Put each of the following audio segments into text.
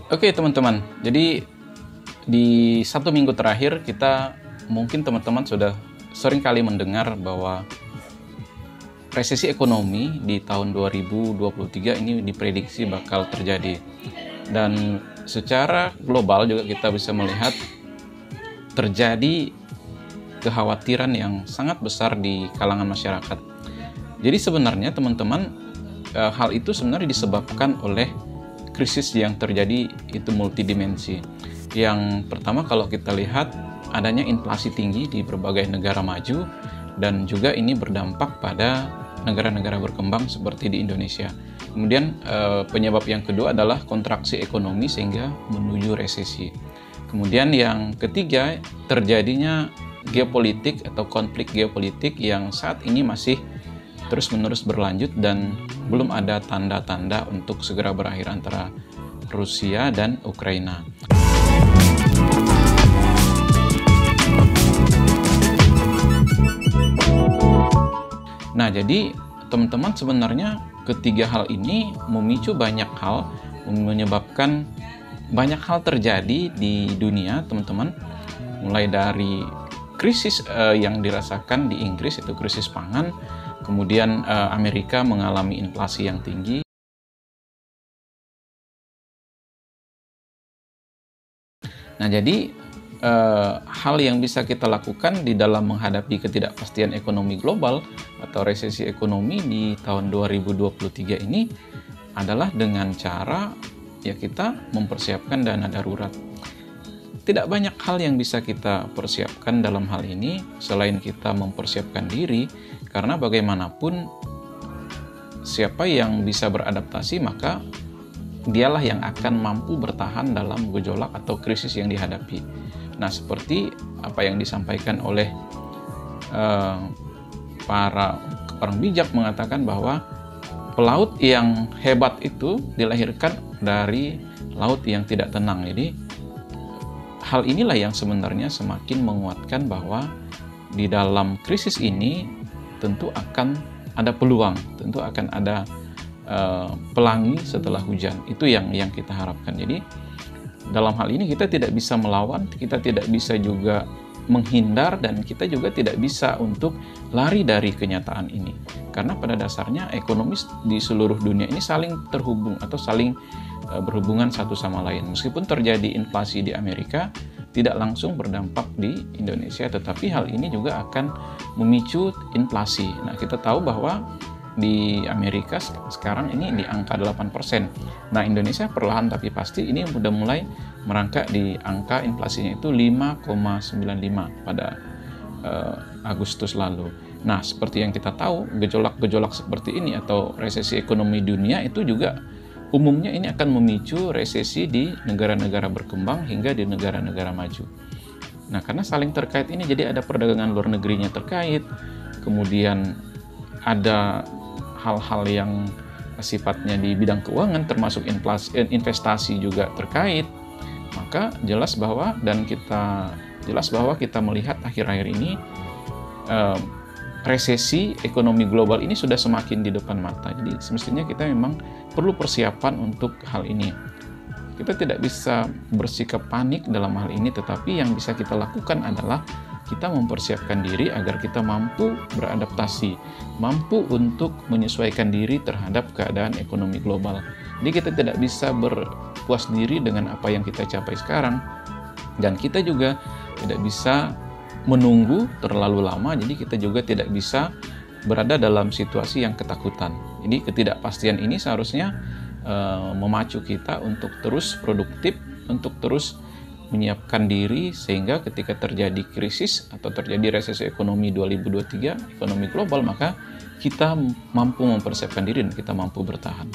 Oke teman-teman, jadi di 1 minggu terakhir kita mungkin teman-teman sudah sering kali mendengar bahwa resesi ekonomi di tahun 2023 ini diprediksi bakal terjadi. Dan secara global juga kita bisa melihat terjadi kekhawatiran yang sangat besar di kalangan masyarakat. Jadi sebenarnya teman-teman, hal itu sebenarnya disebabkan oleh krisis yang terjadi itu multidimensi. Yang pertama kalau kita lihat adanya inflasi tinggi di berbagai negara maju dan juga ini berdampak pada negara-negara berkembang seperti di Indonesia. Kemudian penyebab yang kedua adalah kontraksi ekonomi sehingga menuju resesi. Kemudian yang ketiga terjadinya geopolitik atau konflik geopolitik yang saat ini masih terus-menerus berlanjut dan belum ada tanda-tanda untuk segera berakhir antara Rusia dan Ukraina. Nah, jadi teman-teman sebenarnya ketiga hal ini memicu banyak hal, menyebabkan banyak hal terjadi di dunia, teman-teman. Mulai dari krisis yang dirasakan di Inggris, itu krisis pangan. Kemudian Amerika mengalami inflasi yang tinggi. Nah, jadi hal yang bisa kita lakukan di dalam menghadapi ketidakpastian ekonomi global atau resesi ekonomi di tahun 2023 ini adalah dengan cara ya kita mempersiapkan dana darurat. Tidak banyak hal yang bisa kita persiapkan dalam hal ini selain kita mempersiapkan diri, karena bagaimanapun siapa yang bisa beradaptasi maka dialah yang akan mampu bertahan dalam gejolak atau krisis yang dihadapi. Nah, seperti apa yang disampaikan oleh para orang bijak mengatakan bahwa pelaut yang hebat itu dilahirkan dari laut yang tidak tenang. Jadi hal inilah yang sebenarnya semakin menguatkan bahwa di dalam krisis ini tentu akan ada peluang, tentu akan ada pelangi setelah hujan. Itu yang kita harapkan. Jadi dalam hal ini kita tidak bisa melawan, kita tidak bisa juga menghindar, dan kita juga tidak bisa untuk lari dari kenyataan ini. Karena pada dasarnya ekonomi di seluruh dunia ini saling terhubung atau saling berhubungan satu sama lain. Meskipun terjadi inflasi di Amerika, tidak langsung berdampak di Indonesia, tetapi hal ini juga akan memicu inflasi. Nah, kita tahu bahwa di Amerika sekarang ini di angka 8%. Nah, Indonesia perlahan tapi pasti ini sudah mulai merangkak di angka inflasinya itu 5,95 pada Agustus lalu. Nah, seperti yang kita tahu, gejolak-gejolak seperti ini atau resesi ekonomi dunia itu juga umumnya ini akan memicu resesi di negara-negara berkembang hingga di negara-negara maju. Nah, karena saling terkait ini, jadi ada perdagangan luar negerinya terkait, kemudian ada hal-hal yang sifatnya di bidang keuangan termasuk investasi juga terkait. Maka jelas bahwa kita melihat akhir-akhir ini resesi ekonomi global ini sudah semakin di depan mata. Jadi semestinya kita memang perlu persiapan untuk hal ini. Kita tidak bisa bersikap panik dalam hal ini, tetapi yang bisa kita lakukan adalah kita mempersiapkan diri agar kita mampu beradaptasi, mampu untuk menyesuaikan diri terhadap keadaan ekonomi global. Jadi kita tidak bisa berpuas diri dengan apa yang kita capai sekarang, dan kita juga tidak bisa menunggu terlalu lama, jadi kita juga tidak bisa berada dalam situasi yang ketakutan. Jadi ketidakpastian ini seharusnya memacu kita untuk terus produktif, untuk terus menyiapkan diri sehingga ketika terjadi krisis atau terjadi resesi ekonomi 2023, ekonomi global, maka kita mampu mempersiapkan diri dan kita mampu bertahan.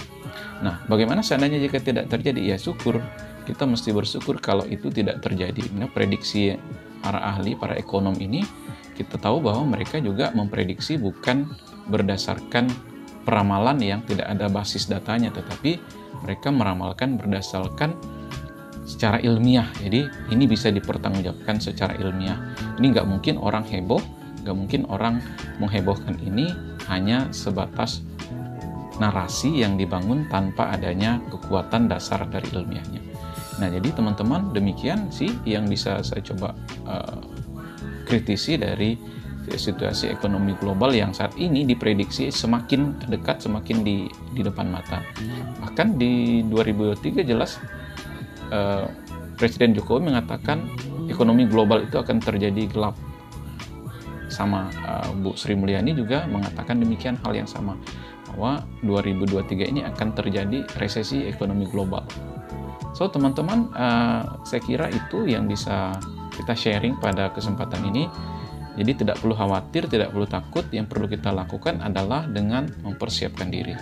Nah, bagaimana seandainya jika tidak terjadi? Ya syukur, kita mesti bersyukur kalau itu tidak terjadi. Nah, prediksi para ahli, para ekonom ini, kita tahu bahwa mereka juga memprediksi bukan berdasarkan peramalan yang tidak ada basis datanya, tetapi mereka meramalkan berdasarkan secara ilmiah. Jadi ini bisa dipertanggungjawabkan secara ilmiah. Ini nggak mungkin orang heboh, nggak mungkin orang menghebohkan ini hanya sebatas narasi yang dibangun tanpa adanya kekuatan dasar dari ilmiahnya. Nah, jadi teman-teman, demikian sih yang bisa saya coba kritisi dari situasi ekonomi global yang saat ini diprediksi semakin dekat, semakin di depan mata. Bahkan di 2023 jelas Presiden Jokowi mengatakan ekonomi global itu akan terjadi gelap. Sama Bu Sri Mulyani juga mengatakan demikian, hal yang sama, bahwa 2023 ini akan terjadi resesi ekonomi global. So teman-teman, saya kira itu yang bisa kita sharing pada kesempatan ini. Jadi tidak perlu khawatir, tidak perlu takut. Yang perlu kita lakukan adalah dengan mempersiapkan diri.